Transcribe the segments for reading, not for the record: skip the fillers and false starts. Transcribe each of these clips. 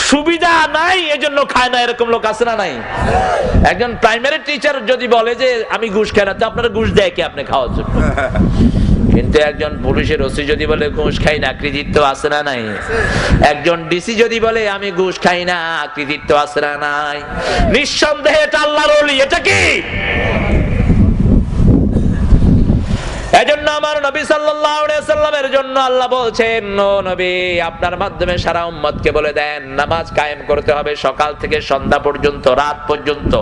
সুবিধা নাই এজন্য খায় না, এরকম লোক আছে না নাই? একজন প্রাইমারি টিচার যদি বলে যে আমি ঘুষ খাই না, তো আপনারা ঘুষ দেয় কি আপনি খাওয়ার জন্য? কিন্তু একজন পুলিশের ওসি যদি বলে ঘুষ খাই না, কৃতিত্ব আছে না নাই? একজন ডিসি যদি বলে আমি ঘুষ খাই না, কৃতিত্ব আছে না নাই? নিঃসন্দেহে এটা আল্লাহর ওলি। এটা কি? এজন্য আমার নবী সাল্লাল্লাহু আলাইহি সাল্লামের জন্য আল্লাহ বলছেন, ও নবী আপনার মাধ্যমে সারা উম্মতকে বলে দেন নামাজ কায়েম করতে হবে সকাল থেকে সন্ধ্যা পর্যন্ত, রাত পর্যন্ত।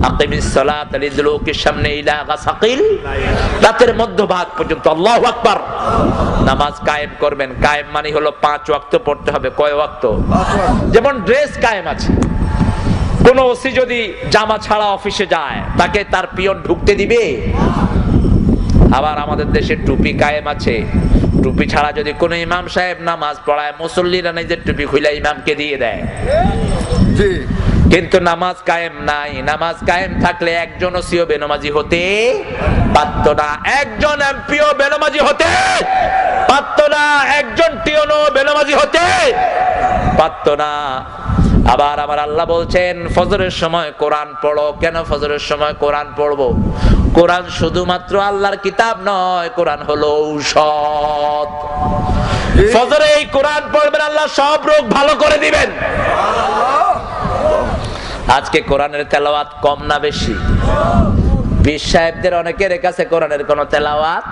আকিমিস সালাতা লিদুলুকিশ শামসি ইলা গাসাকিল, রাতের মধ্যভাগ পর্যন্ত। আল্লাহু আকবার। নামাজ কায়েম করবেন। কায়েম মানে হলো 5 ওয়াক্ত পড়তে হবে। কয় ওয়াক্ত? যেমন ড্রেস কায়েম আছে, কোন ওসি যদি জামা ছাড়া অফিসে যায় তাকে তার পিয়ন ঢুকতে দিবে? আবার আমাদের দেশে টুপি কায়েম আছে। টুপি ছাড়া যদি কোন ইমাম সাহেব নামাজ পড়ায়, মুসল্লিরা নিজের টুপি খুলে ইমামকে দিয়ে দেয়। কিন্তু নামাজ কায়েম নাই। নামাজ কায়েম থাকলে একজন ওসিও বেনামাজি হতে পারত না, একজন এমপিও বেনামাজি হতে পারত না, একজন টিওনো বেনামাজি হতে পারত না। আবার আমার আল্লাহ বলছেন ফজরের সময় কোরআন পড়ো। কেন ফজরের সময় কোরআন পড়বো? কোরআন শুধুমাত্র আল্লাহর কিতাব নয়, কোরআন হলো ঔষধ। ফজরে এই কোরআন পড়বেন, আল্লাহ সব রোগ ভালো করে দিবেন। আজকে কোরআনের তেলাওয়াত কম না বেশি? পীর সাহেবদের অনেকের কাছে কোরআনের কোনো তেলাওয়াত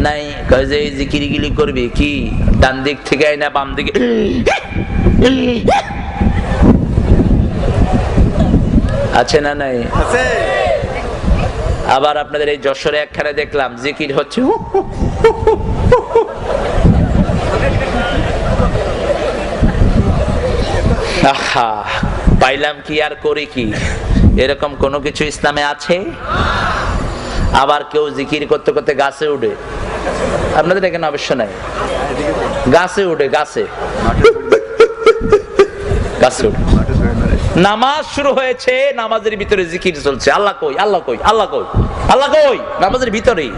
নাই। কয় যে এই জিকিরগুলি করবি কি ডান দিক থেকে না বাম দিকে? আছে না নাই? আছে। আবার আপনাদের এই যশোরে একখানে দেখলাম জিকির হচ্ছে, আহা পাইলাম কি আর করি কি? এরকম কোনো কিছু ইসলামে আছে? আবার কেউ জিকির করতে করতে গাছে উঠে। আপনাদের এখানে অবশ্য নাই। গাছে উঠে, গাছে গাছে উঠে। নামাজ শুরু হয়েছে, নামাজের ভিতরে জিকির চলছে। আল্লাহ কই, আল্লাহ কই, আল্লাহ কই, আল্লাহ কই? নামাজের ভিতরেই।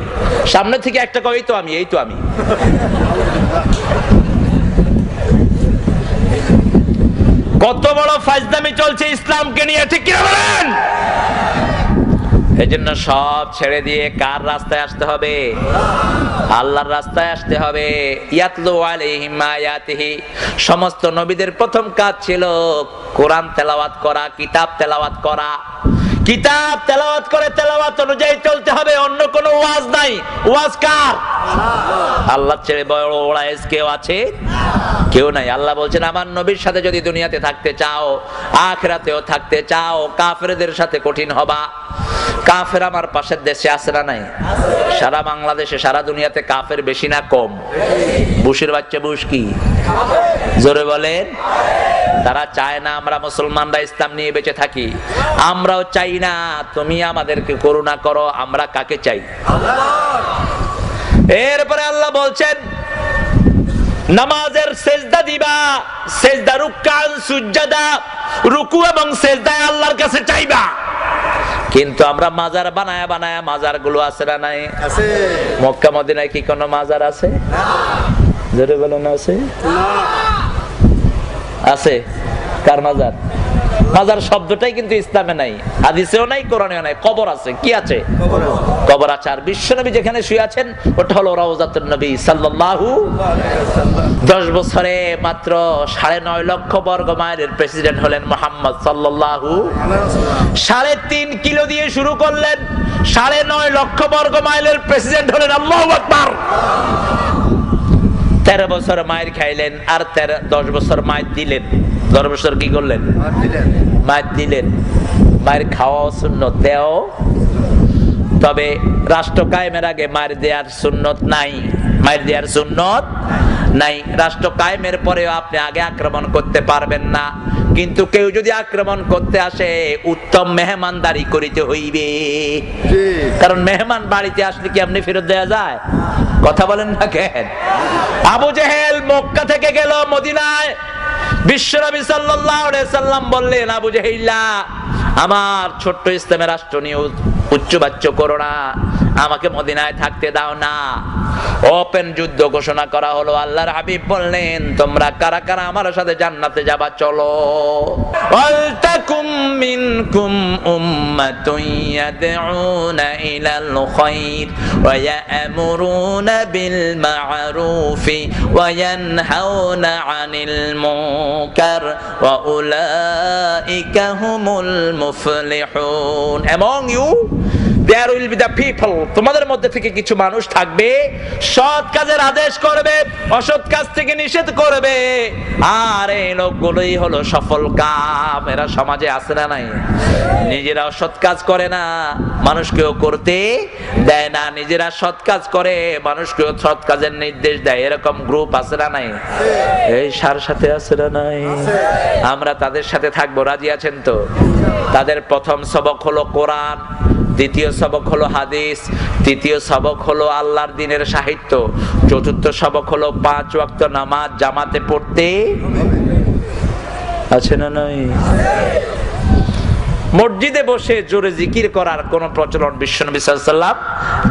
সামনে থেকে একটা কই, এই তো আমি, এই তো আমি। কত বড় ফাজলামি চলছে ইসলামকে নিয়ে, ঠিক কি বলেন? এজন্য সব ছেড়ে দিয়ে কার রাস্তায় আসতে হবে? আল্লাহর রাস্তায় আসতে হবে। ইয়াতলু আলাইহিম আয়াতিহি, সমস্ত নবীদের প্রথম কাজ ছিল কোরআন তেলাওয়াত করা, কিতাব তেলাওয়াত করা। কিতাব তেলাওয়াত করে তেলাওয়াত অনুযায়ী চলতে হবে, অন্য কোনো ওয়াজ নাই। ওয়াজ কার? আল্লাহ ছেড়ে বড় ওয়াজ কেউ আছে? কেউ নাই। আল্লাহ বলছেন আমার নবীর সাথে যদি দুনিয়াতে থাকতে চাও, আখিরাতেও থাকতে চাও, কাফেরদের সাথে কঠিন হবা। কাফের আমার পাশের দেশে আছে না নাই? সারা বাংলাদেশে, সারা দুনিয়াতে কাফের বেশি না কম? বুশের বাচ্চা বুশ কি? জোরে বলেন। তারা চায় না আমরা মুসলমানরা ইসলাম নিয়ে বেঁচে থাকি। আমরাও চাই না তুমি আমাদেরকে করুণা করো। আমরা কাকে চাই? এরপরে আল্লাহ বলছেন নামাজের সেজদা দিবা, সেজদা রুকআন সুজদা, রুকু এবং সেজদায় আল্লাহর কাছে চাইবা। কিন্তু আমরা মাজার বানায়া বানায়া, মাজার গুলো আছে না নাই? আছে। মক্কা মদিনায় কি কোনো মাজার আছে? না। জোরে বলেন আছে? না। আছে। কার মাজার? মাজার শব্দটাই কিন্তু ইসলামে নাই, হাদিসেও নাই, কোরআনেও নাই। কবর আছে। কি আছে? কবর আছে। আর বিশ্বনবী যেখানে শুয়ে আছেন ওটা হলো রাউজাতুন নবী সাল্লাল্লাহু আলাইহি ওয়াসাল্লাম। 10 বছরে মাত্র 9.5 লক্ষ বর্গ মাইলের প্রেসিডেন্ট হলেন মুহাম্মদ সাল্লাল্লাহু আলাইহি ওয়াসাল্লাম। 3.5 কিলো দিয়ে শুরু করলেন, 9.5 লক্ষ বর্গ মাইলের প্রেসিডেন্ট হলেন। আল্লাহু আকবার। 13 বছর মায়ের খাইলেন, আর 10 বছর মায়ের দিলেন। 10 বছর কি করলেন? মায়ের দিলেন। মায়ের খাওয়া সুন্নত, দেও। তবে রাষ্ট্র কায়েমের আগে মায়ের দেওয়ার সুন্নত নাই। মায়ের দেওয়ার সুন্নত নাই। রাষ্ট্র কায়েমের পরেও আপনি আগে আক্রমণ করতে পারবেন না। কিন্তু কেউ যদি আক্রমণ করতে আসে, উত্তম মেহমানদারি করিতে হইবে। কারণ মেহমান বাড়িতে আসলে কি আপনি ফেরত দেয়া যায়? কথা বলেন না কেন? আবু জেহেল মক্কা থেকে গেল মদিনায়। বিশ্বনবী সাল্লাল্লাহু আলাইহি সাল্লাম বললেন, আবু জেহেলা আমার ছোট্ট ইসলামের রাষ্ট্র নিয়ে উচ্চবাচ্য করো না, আমাকে মদিনায় থাকতে দাও না। ওপেন যুদ্ধ ঘোষণা করা হলো। আল্লাহর হাবিব বললেন, তোমরা কারা কারা আমার সাথে জান্নাতে যাবা, চলো। ওয়ালতাকুম মিনকুম উম্মাতুন ইয়াদউনা ইলাল খায়র ওয়া ইয়া'মুরুনা বিল মা'রুফি ওয়া ইয়ানহাউনা আনিল মুনকার ওয়া উলাইকা হুমুল মুফলিহুন। Among you there will be the people, তোমাদের মধ্যে থেকে কিছু মানুষ থাকবে, সৎ কাজের আদেশ করবে, অসৎ কাজ থেকে নিষেধ করবে, আর এই লোকগুলোই হলো সফল কাম। এরা সমাজে আছে না নাই? নিজেরা সৎ কাজ করে না, মানুষকেও করতে দেয় না, নিজেরা সৎ কাজ করে, মানুষকেও সৎ কাজের নির্দেশ দেয়। এরকম গ্রুপ আছে না নাই? এই সার সাথে আছে না নাই? আমরা তাদের সাথে থাকবো, রাজি আছেন তো? তাদের প্রথম সবক হলো কোরআন, দ্বিতীয় সবক হলো হাদিস, তৃতীয় সবক হলো আল্লাহর দ্বীনের সাহিত্য, চতুর্থ সবক হলো 5 ওয়াক্ত নামাজ জামাতে পড়তে আছে না নাই? মসজিদে বসে জোরে জিকির করার কোন প্রচলন বিশ্বনবী সাল্লাল্লাহু আলাইহি ওয়াসাল্লাম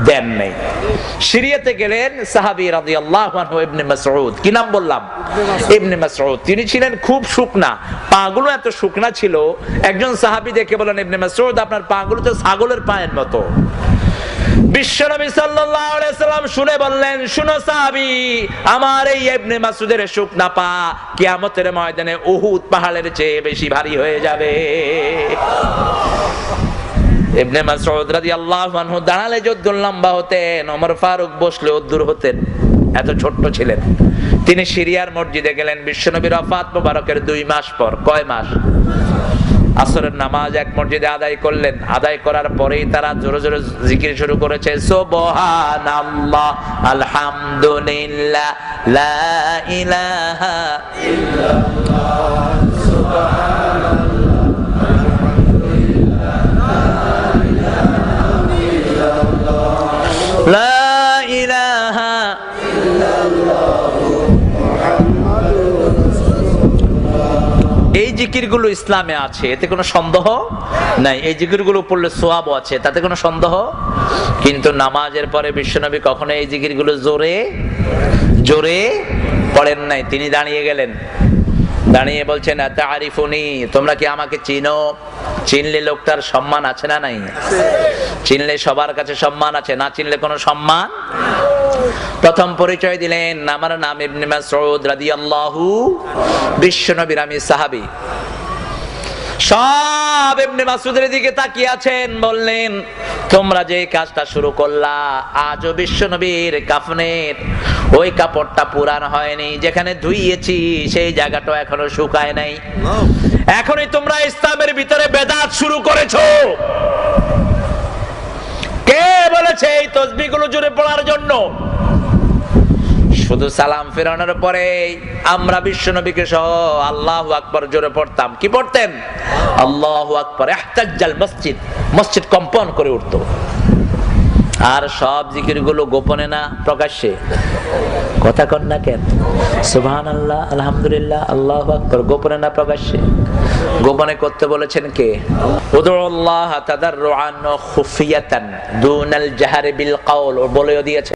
দেন নাই। সিরিয়াতে গেলেন সাহাবী রাদিয়াল্লাহু আনহু ইবনে মাসউদ। কি নাম বললাম? ইবনে মাসউদ। তিনি ছিলেন খুব শুকনা, পাগুলো এত শুকনা ছিল। একজন সাহাবী দেখে বলেন, ইবনে মাসউদ, আপনার পাগুলো তো ছাগলের পায়ের মতো। বিশ্বনবী সাল্লাল্লাহু আলাইহি ওয়াসাল্লাম শুনে বললেন, শুনো সাহাবী, আমার এই ইবনে মাসউদের শুকনা পা কিয়ামতের ময়দানে উহুদ পাহাড়ের চেয়ে বেশি ভারী হয়ে যাবে। ইবনে মাসউদ রাদিয়াল্লাহু আনহু দাঁড়ালে যদ্দুর লম্বা হতেন, ওমর ফারুক বসলে অদ্দুর হতেন, এত ছোট্ট ছিলেন। তিনি সিরিয়ার মসজিদে গেলেন বিশ্বনবীর ওয়াফাত মোবারকের 2 মাস পর। কয় মাস? আসরের নামাজ এক মসজিদে আদায় করলেন। আদায় করার পরেই তারা জোরে জোরে জিকির শুরু করেছে, সুবহানাল্লাহ, আলহামদুলিল্লাহ, লা ইলাহা ইল্লাল্লাহ, সুবহানাল্লাহ, লা ইলাহা এই জিকিরগুলো ইসলামে আছে, এতে কোনো সন্দেহ নাই। এই জিকিরগুলো পড়লে সওয়াব আছে, তাতে কোনো সন্দেহ। কিন্তু নামাজের পরে বিশ্বনবী কখনো এই জিকিরগুলো জোরে জোরে পড়েন নাই। তিনি দাঁড়িয়ে গেলেন, দাঁড়িয়ে বলছেন, আতারিফুনি, তোমরা কি আমাকে চিনো? চিনলে লোকটার সম্মান আছে না নাই? চিনলে সবার কাছে সম্মান আছে, না চিনলে কোনো সম্মান। প্রথম পরিচয় দিলেন, আমার নাম ইবনে মাসউদ রাদিয়াল্লাহু, বিশ্বনবীর আমি সাহাবী। সব ইবনে মাসউদের দিকে তাকিয়ে আছেন, বললেন, তোমরা যে কাজটা শুরু করলা, আজও বিশ্বনবীর কাফনের ওই কাপড়টা পুরান হয়নি, যেখানে ধুইয়েছি সেই জায়গাটা এখনো শুকায় নাই। এখনই তোমরা ইসলামের ভিতরে বেদাত শুরু করেছো। কে বলেছে এই তাসবিহগুলো জোরে পড়ার জন্য? শুধু সালাম ফেরানোর পরে আমরা বিশ্বনবীকে সহ আল্লাহু আকবার জোরে পড়তাম। কি পড়তেন? আল্লাহু আকবার। ইহতাজ্জাল মসজিদ, মসজিদ কম্পন করে উঠতো। আর সব জিকিরগুলো গোপনে না প্রকাশ্যে? কথা কন না কেন? সুবহানাল্লাহ, আলহামদুলিল্লাহ, আল্লাহু আকবার, গোপনে না প্রকাশ্যে? গোপনে করতে বলেছেন কে? উদুল্লাহ তাদাররুআন ওয়া খুফিয়াতান দুনাল জাহরি বিল কওল, বলেও দিয়েছে।